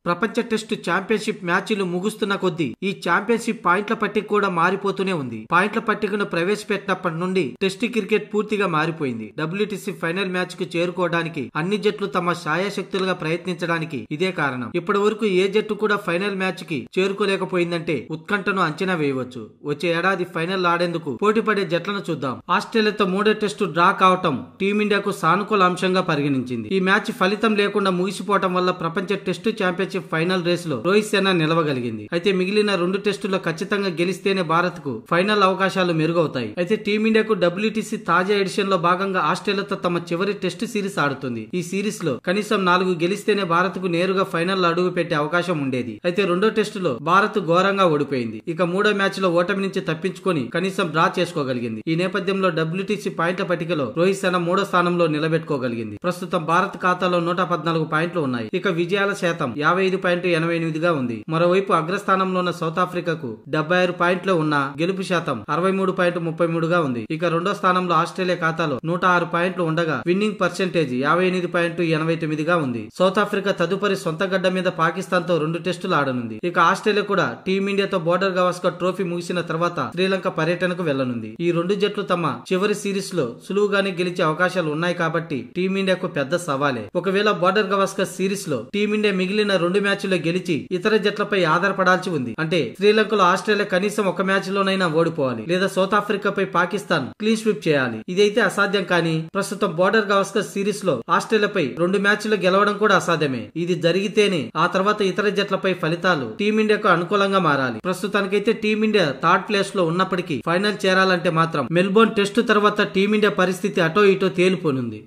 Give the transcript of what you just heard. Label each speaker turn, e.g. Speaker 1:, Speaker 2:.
Speaker 1: ప్రపంచ test championship మ్యాచ్లు ముగుస్తున్న కొద్దీ ఈ ఛాంపియన్షిప్ పాయింట్ల పట్టిక కూడా మారిపోతూనే ఉంది. పాయింట్ల పట్టికను ప్రవేశపెట్టినప్పటి నుండి టెస్ట్ క్రికెట్ పూర్తిగా మారిపోయింది. WTC ఫైనల్ మ్యాచ్ కు చేరుకోవడానికి అన్ని జట్లు తమ శాయశక్తులుగా ప్రయత్నించడానికి ఇదే కారణం. ఇప్పటి వరకు ఏ జట్టు కూడా ఫైనల్ మ్యాచ్ కి చేరుకోలేకపోయిందంటే ఉత్కంఠను అంచనా వేయవచ్చు. వచ్చే ఏడాది ఫైనల్ ఆడేందుకు పోటీపడే జట్లను చూద్దాం. ఆస్ట్రేలియాతో మూడో టెస్టు డ్రా కావటం టీమిండియాకు సానుకూల అంశంగా పరిగణించింది. ఈ మ్యాచ్ ఫలితం లేకుండా ముగిసిపోవటం వల్ల ప్రపంచ టెస్టు ఛాంపియన్షిప్ ఫైనల్ రేస్ లో రోహిత్ శర్మ నిలవగలిగింది. అయితే మిగిలిన 2 టెస్టుల్లో ఖచ్చితంగా గెలిస్తేనే భారత్ కు ఫైనల్ అవకాశాలు మెరుగవుతాయి. అయితే టీమిండియాకు WTC తాజా ఎడిషన్ లో భాగంగా ఆస్ట్రేలియాతో తమ చివరి టెస్టు సిరీస్ ఆడుతుంది. ఈ సిరీస్ లో కనీసం 4 గెలిస్తేనే భారత్ కు నేరుగా ఫైనల్ లో అడుగు పెట్టే అవకాశం ఉండేది. అయితే రెండో టెస్టులో భారత్ ఘోరంగా ఓడిపోయింది. ఇక మూడో మ్యాచ్ లో ఓటమి నుంచి తప్పించుకొని కనీసం డ్రా చేసుకోగలిగింది. ఈ నేపథ్యంలో WTC పాయింట్ల పట్టికలో రోహిత్ శర్మ 3వ స్థానంలో నిలబెట్టుకోగలిగింది. ప్రస్తుతం భారత్ ఖాతాలో 114 పాయింట్లు ఉన్నాయి. ఇక విజయాల శాతం 55.88గా ఉంది. మరోవైపు అగ్రస్థానంలో ఉన్న సౌత్ ఆఫ్రికాకు 76 పాయింట్లు ఉన్న గెలుపు శాతం 63.33గా ఉంది. ఇక రెండో స్థానంలో ఆస్ట్రేలియా ఖాతాలో 106 పాయింట్లు ఉండగా విన్నింగ్ పర్సెంటేజ్ 58.89గా ఉంది. సౌత్ ఆఫ్రికా తదుపరి సొంత గడ్డ మీద పాకిస్తాన్ తో 2 టెస్టులు ఆడనుంది. ఇక ఆస్ట్రేలియా కూడా టీమిండియాతో బోర్డర్ గవాస్కర్ ట్రోఫీ ముగిసిన తర్వాత శ్రీలంక పర్యటనకు వెళ్లనుంది. ఈ 2 జట్లు తమ చివరి సిరీస్ లో సులువుగానే గెలిచే అవకాశాలు ఉన్నాయి కాబట్టి టీమిండియాకు పెద్ద సవాలే. ఒకవేళ బోర్డర్ గవాస్కర్ సిరీస్ లో టీమిండియా మిగిలిన 2 మ్యాచ్ల్లో గెలిచి ఇతర జట్లపై ఆధారపడాల్సి ఉంది. అంటే శ్రీలంకలో ఆస్ట్రేలియా కనీసం ఒక మ్యాచ్ లోనైనా ఓడిపోవాలి, లేదా సౌత్ ఆఫ్రికాపై పాకిస్తాన్ క్లీన్ స్వీప్ చేయాలి. ఇదైతే అసాధ్యం. కానీ ప్రస్తుతం బోర్డర్ గవాస్కర్ సిరీస్ లో ఆస్ట్రేలియాపై 2 మ్యాచ్లు గెలవడం కూడా అసాధ్యమే. ఇది జరిగితేనే ఆ తర్వాత ఇతర జట్లపై ఫలితాలు టీమిండియాకు అనుకూలంగా మారాలి. ప్రస్తుతానికైతే టీమిండియా థర్డ్ ప్లేస్ లో ఉన్నప్పటికీ ఫైనల్ చేరాలంటే మాత్రం మెల్బోర్న్ టెస్టు తర్వాత టీమిండియా పరిస్థితి అటో ఇటో తేలిపోనుంది.